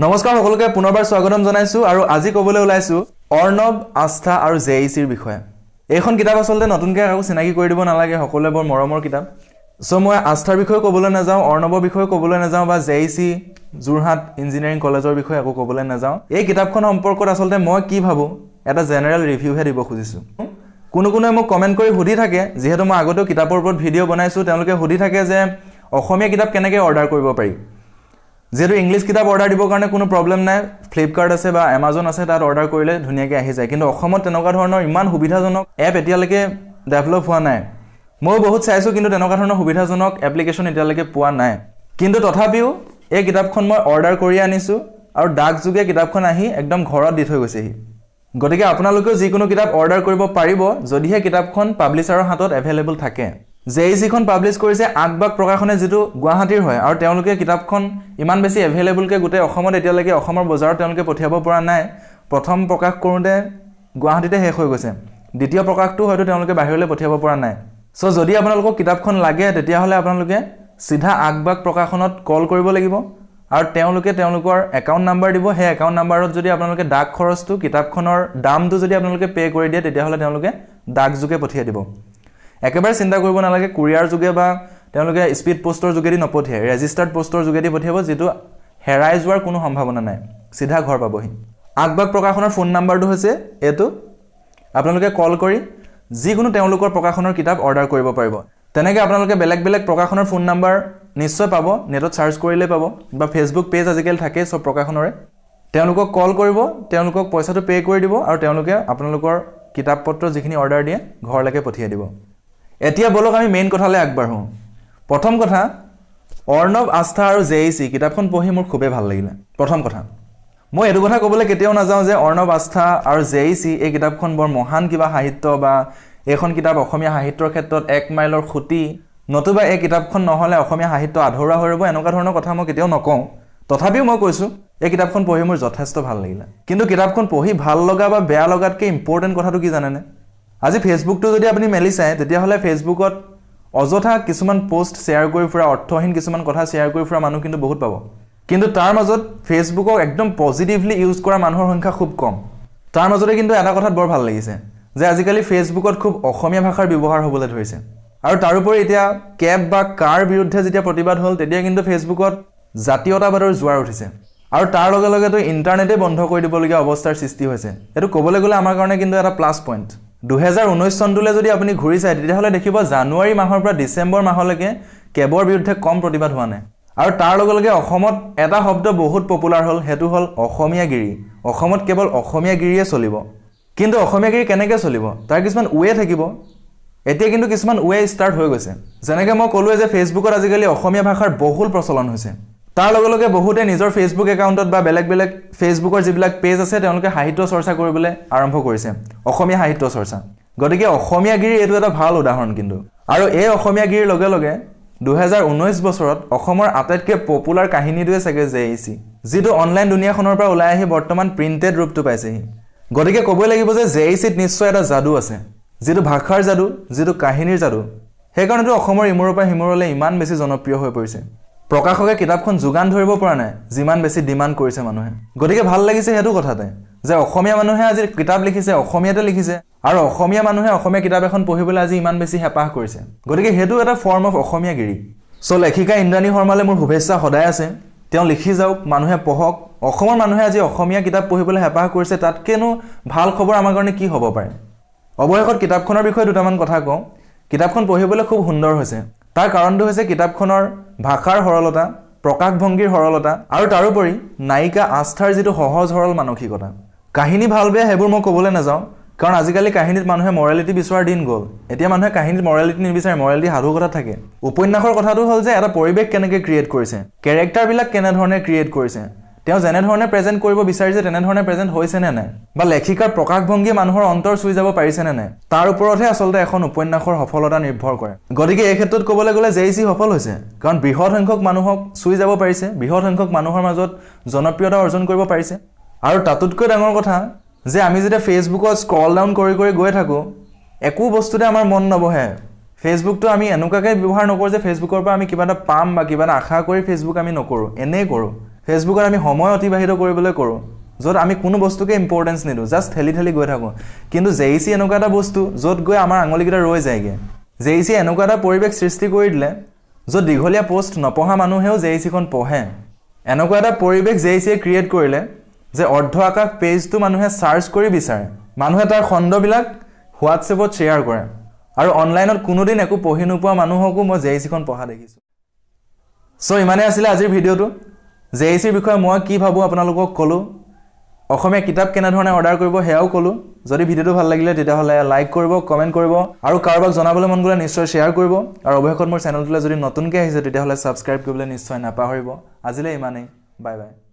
নমস্কাৰ সকলোকে পুনৰবাৰ স্বাগতম জনাইছো আৰু আজি কবলৈ ওলাইছো অৰ্ণৱ আস্থা আৰু জেইচিৰ বিষয়ে। এইখন কিতাপ আসলতে নতুনকৈ আকৌ চিনাকি কৰি দিব নালাগে, সকলোৱে বৰ মৰমৰ কিতাপ। সো মই আস্থাৰ বিষয়ে ক'বলৈ নাযাওঁ, অৰ্ণৱৰ বিষয়ে ক'বলৈ নাযাওঁ বা জেইচি যোৰহাট ইঞ্জিনিয়াৰিং কলেজৰ বিষয়ে আকৌ ক'বলৈ নাযাওঁ। এই কিতাপখন সম্পৰ্কত আসলতে মই কি ভাবো এটা জেনেৰেল ৰিভিউহে দিব খুজিছো। কোনোৱে মোক কমেন্ট কৰি সুধি থাকে, যিহেতু মই আগতেও কিতাপৰ ওপৰত ভিডিঅ' বনাইছো, তেওঁলোকে সুধি থাকে যে অসমীয়া কিতাপ কেনেকৈ অৰ্ডাৰ কৰিব পাৰি। যেহেতু ইংলিছ কিতাপ অৰ্ডাৰ দিবৰ কাৰণে কোনো প্ৰব্লেম নাই, ফ্লিপকাৰ্ট আছে বা এমাজন আছে, তাত অৰ্ডাৰ কৰিলে ধুনীয়াকৈ আহি যায়। কিন্তু অসমত তেনেকুৱা ধৰণৰ ইমান সুবিধাজনক এপ এতিয়ালৈকে ডেভেলপ হোৱা নাই। মই বহুত চাইছোঁ, কিন্তু তেনেকুৱা ধৰণৰ সুবিধাজনক এপ্লিকেশ্যন এতিয়ালৈকে পোৱা নাই। কিন্তু তথাপিও এই কিতাপখন মই অৰ্ডাৰ কৰি আনিছোঁ আৰু ডাকযোগে কিতাপখন আহি একদম ঘৰত দি থৈ গৈছেহি। গতিকে আপোনালোকেও যিকোনো কিতাপ অৰ্ডাৰ কৰিব পাৰিব যদিহে কিতাপখন পাব্লিছাৰৰ হাতত এভেইলেবল থাকে। জেইচিখন পাব্লিছ কৰিছে আগবাগ প্ৰকাশনে, যিটো গুৱাহাটীৰ হয়, আৰু তেওঁলোকে কিতাপখন ইমান বেছি এভেইলেবলকৈ গোটেই অসমত এতিয়ালৈকে অসমৰ বজাৰত তেওঁলোকে পঠিয়াব পৰা নাই। প্ৰথম প্ৰকাশ কৰোঁতে গুৱাহাটীতে শেষ হৈ গৈছে, দ্বিতীয় প্ৰকাশটো হয়তো তেওঁলোকে বাহিৰলৈ পঠিয়াব পৰা নাই। চ' যদি আপোনালোকক কিতাপখন লাগে তেতিয়াহ'লে আপোনালোকে চিধা আগবাগ প্ৰকাশনত কল কৰিব লাগিব আৰু তেওঁলোকে তেওঁলোকৰ একাউণ্ট নাম্বাৰ দিব। সেই একাউণ্ট নাম্বাৰত যদি আপোনালোকে ডাক খৰচটো, কিতাপখনৰ দামটো যদি আপোনালোকে পে' কৰি দিয়ে, তেতিয়াহ'লে তেওঁলোকে ডাকযোগে পঠিয়াই দিব। একেবাৰে চিন্তা কৰিব নালাগে, কুৰিয়াৰ যোগে বা তেওঁলোকে স্পীড পোষ্টৰ যোগেদি নপঠিয়ায়, ৰেজিষ্টাৰ্ড পোষ্টৰ যোগেদি পঠিয়াব, যিটো হেৰাই যোৱাৰ কোনো সম্ভাৱনা নাই, চিধা ঘৰ পাবহি। আগবাগ প্ৰকাশনৰ ফোন নাম্বাৰটো হৈছে এইটো। আপোনালোকে কল কৰি যিকোনো তেওঁলোকৰ প্ৰকাশনৰ কিতাপ অৰ্ডাৰ কৰিব পাৰিব। তেনেকৈ আপোনালোকে বেলেগ বেলেগ প্ৰকাশনৰ ফোন নাম্বাৰ নিশ্চয় পাব, নেটত চাৰ্চ কৰিলেই পাব, বা ফেচবুক পেজ আজিকালি থাকেই চব প্ৰকাশনৰে। তেওঁলোকক কল কৰিব, তেওঁলোকক পইচাটো পে' কৰি দিব আৰু তেওঁলোকে আপোনালোকৰ কিতাপ পত্ৰ যিখিনি অৰ্ডাৰ দিয়ে ঘৰলৈকে পঠিয়াই দিব। এতিয়া বলক আমি মেইন কথালৈ আগবাঢ়োঁ। প্ৰথম কথা, অৰ্ণৱ আস্থা আৰু জেইচি কিতাপখন পঢ়ি মোৰ খুবেই ভাল লাগিলে। প্ৰথম কথা, মই এইটো কথা ক'বলৈ কেতিয়াও নাযাওঁ যে অৰ্ণৱ আস্থা আৰু জেইচি এই কিতাপখন বৰ মহান কিবা সাহিত্য বা এইখন কিতাপ অসমীয়া সাহিত্যৰ ক্ষেত্ৰত এক মাইলৰ খুঁটি, নতুবা এই কিতাপখন নহ'লে অসমীয়া সাহিত্য আধৰুৱা হৈ ৰ'ব, এনেকুৱা ধৰণৰ কথা মই কেতিয়াও নকওঁ। তথাপিও মই কৈছোঁ এই কিতাপখন পঢ়ি মোৰ যথেষ্ট ভাল লাগিলে। কিন্তু কিতাপখন পঢ়ি ভাল লগা বা বেয়া লগাতকৈ ইম্পৰ্টেণ্ট কথাটো কি জানেনে? আজি ফেচবুকটো যদি আপুনি মেলি চায়, তেতিয়াহ'লে ফেচবুকত অযথা কিছুমান পোষ্ট শ্বেয়াৰ কৰি ফুৰা, অৰ্থহীন কিছুমান কথা শ্বেয়াৰ কৰি ফুৰা মানুহ কিন্তু বহুত পাব। কিন্তু তাৰ মাজত ফেচবুকক একদম পজিটিভলি ইউজ কৰা মানুহৰ সংখ্যা খুব কম। তাৰ মাজতে কিন্তু এটা কথাত বৰ ভাল লাগিছে যে আজিকালি ফেচবুকত খুব অসমীয়া ভাষাৰ ব্যৱহাৰ হ'বলৈ ধৰিছে। আৰু তাৰোপৰি এতিয়া কেব বা কাৰ বিৰুদ্ধে যেতিয়া প্ৰতিবাদ হ'ল, তেতিয়া কিন্তু ফেচবুকত জাতীয়তাবাদৰ জোৱাৰ উঠিছে। আৰু তাৰ লগে লগেতো ইণ্টাৰনেটে বন্ধ কৰি দিবলগীয়া অৱস্থাৰ সৃষ্টি হৈছে। এইটো ক'বলৈ গ'লে আমাৰ কাৰণে কিন্তু এটা প্লাছ পইণ্ট। 2019 চনটোলৈ যদি আপুনি ঘূৰি চায়, তেতিয়াহ'লে দেখিব জানুৱাৰী মাহৰ পৰা ডিচেম্বৰ মাহলৈকে কেবৰ বিৰুদ্ধে কম প্ৰতিবাদ হোৱা নাই। আৰু তাৰ লগে লগে অসমত এটা শব্দ বহুত পপুলাৰ হ'ল, সেইটো হ'ল অসমীয়াগিৰি। অসমত কেৱল অসমীয়াগিৰিয়ে চলিব। কিন্তু অসমীয়াগিৰি কেনেকৈ চলিব, তাৰ কিছুমান ৱে থাকিব। এতিয়া কিন্তু কিছুমান ৱে ষ্টাৰ্ট হৈ গৈছে। যেনেকৈ মই ক'লোৱে যে ফেচবুকত আজিকালি অসমীয়া ভাষাৰ বহুল প্ৰচলন হৈছে। তাৰ লগে লগে বহুতে নিজৰ ফেচবুক একাউণ্টত বা বেলেগ বেলেগ ফেচবুকৰ যিবিলাক পেজ আছে, তেওঁলোকে সাহিত্য চৰ্চা কৰিবলৈ আৰম্ভ কৰিছে, অসমীয়া সাহিত্য চৰ্চা। গতিকে অসমীয়াগিৰি এইটো এটা ভাল উদাহৰণ কিন্তু। আৰু এই অসমীয়াগিৰিৰ লগে লগে 2019 বছৰত অসমৰ আটাইতকৈ পপুলাৰ কাহিনীটোৱে চাগে জেইচি, যিটো অনলাইন দুনিয়াখনৰ পৰা ওলাই আহি বৰ্তমান প্ৰিণ্টেড ৰূপটো পাইছেহি। গতিকে ক'বই লাগিব যে জেইচিত নিশ্চয় এটা যাদু আছে, যিটো ভাষাৰ যাদু, যিটো কাহিনীৰ যাদু। সেইকাৰণেতো অসমৰ ইমূৰৰ পৰা সিমূৰলৈ ইমান বেছি জনপ্ৰিয় হৈ পৰিছে। প্ৰকাশকে কিতাপখন যোগান ধৰিব পৰা নাই, যিমান বেছি ডিমাণ্ড কৰিছে মানুহে। গতিকে ভাল লাগিছে সেইটো কথাতে যে অসমীয়া মানুহে আজি কিতাপ লিখিছে, অসমীয়াতে লিখিছে, আৰু অসমীয়া মানুহে অসমীয়া কিতাপ এখন পঢ়িবলৈ আজি ইমান বেছি হেঁপাহ কৰিছে। গতিকে সেইটো এটা ফৰ্ম অফ অসমীয়াগিৰি। চ' লেখিকা ইন্দ্ৰাণী শৰ্মালৈ মোৰ শুভেচ্ছা সদায় আছে। তেওঁ লিখি যাওক, মানুহে পঢ়ক। অসমৰ মানুহে আজি অসমীয়া কিতাপ পঢ়িবলৈ হেঁপাহ কৰিছে, তাতকেনো ভাল খবৰ আমাৰ কাৰণে কি হ'ব পাৰে। অৱশেষত কিতাপখনৰ বিষয়ে দুটামান কথা কওঁ। কিতাপখন পঢ়িবলৈ খুব সুন্দৰ হৈছে। তাৰ কাৰণটো হৈছে কিতাপখনৰ ভাষাৰ সৰলতা, প্ৰকাশভংগীৰ সৰলতা, আৰু তাৰোপৰি নায়িকা আস্থাৰ যিটো সহজ সৰল মানসিকতা। কাহিনী ভাল বেয়া সেইবোৰ মই ক'বলৈ নাযাওঁ, কাৰণ আজিকালি কাহিনীত মানুহে মৰেলিটি বিচৰাৰ দিন গ'ল। এতিয়া মানুহে কাহিনীত মৰেলিটি নিবিচাৰে, মৰেলিটি সাধু কথা থাকে। উপন্যাসৰ কথাটো হ'ল যে এটা পৰিৱেশ কেনেকৈ ক্ৰিয়েট কৰিছে, কেৰেক্টাৰবিলাক কেনেধৰণে ক্ৰিয়েট কৰিছে, তেওঁ যেনেধৰণে প্ৰেজেণ্ট কৰিব বিচাৰিছে তেনেধৰণে প্ৰেজেণ্ট হৈছে নে নাই, বা লেখিকাৰ প্ৰকাশভংগীয়ে মানুহৰ অন্তৰ চুই যাব পাৰিছে নে নাই, তাৰ ওপৰতহে আচলতে এখন উপন্যাসৰ সফলতা নিৰ্ভৰ কৰে। গতিকে এই ক্ষেত্ৰত ক'বলৈ গ'লে জেইচি সফল হৈছে, কাৰণ বৃহৎ সংখ্যক মানুহক চুই যাব পাৰিছে, বৃহৎ সংখ্যক মানুহৰ মাজত জনপ্ৰিয়তা অৰ্জন কৰিব পাৰিছে। আৰু তাতোতকৈ ডাঙৰ কথা যে আমি যেতিয়া ফেচবুকত স্ক্ৰল ডাউন কৰি কৰি গৈ থাকোঁ, একো বস্তুতে আমাৰ মন নবহে। ফেচবুকটো আমি এনেকুৱাকৈ ব্যৱহাৰ নকৰোঁ যে ফেচবুকৰ পৰা আমি কিবা এটা পাম বা কিবা এটা আশা কৰি ফেচবুক আমি নকৰোঁ, এনেই কৰোঁ। ফেচবুকত আমি সময় অতিবাহিত কৰিবলৈ কৰোঁ য'ত আমি কোনো বস্তুকে ইম্পৰ্টেঞ্চ নিদিওঁ জাষ্ট ঠেলি গৈ থাকোঁ কিন্তু জেইচি এনেকুৱা এটা বস্তু য'ত গৈ আমাৰ আঙুলিকেইটা ৰৈ যায়গৈ জেইচি এনেকুৱা এটা পৰিৱেশ সৃষ্টি কৰি দিলে য'ত দীঘলীয়া পোষ্ট নপঢ়া মানুহেও জেইচিখন পঢ়ে এনেকুৱা এটা পৰিৱেশ জেইচিয়ে ক্ৰিয়েট কৰিলে যে অৰ্ধ আকাশ পেজটো মানুহে চাৰ্চ কৰি বিচাৰে মানুহে তাৰ খণ্ডবিলাক হোৱাটছএপত শ্বেয়াৰ কৰে আৰু অনলাইনত কোনোদিন একো পঢ়ি নোপোৱা মানুহকো মই জেইচিখন পঢ়া দেখিছোঁ চ' ইমানেই আছিলে আজিৰ ভিডিঅ'টো জেইচিৰ বিষয়ে মই কি ভাবোঁ আপোনালোকক ক'লোঁ অসমীয়া কিতাপ কেনেধৰণে অৰ্ডাৰ কৰিব সেয়াও ক'লোঁ যদি ভিডিঅ'টো ভাল লাগিলে তেতিয়াহ'লে লাইক কৰিব কমেণ্ট কৰিব আৰু কাৰোবাক জনাবলৈ মন গ'লে নিশ্চয় শ্বেয়াৰ কৰিব আৰু অৱশেষত মোৰ চেনেলটোলৈ যদি নতুনকৈ আহিছে তেতিয়াহ'লে ছাবস্ক্ৰাইব কৰিবলৈ নিশ্চয় নাপাহৰিব আজিলৈ ইমানেই বাই বাই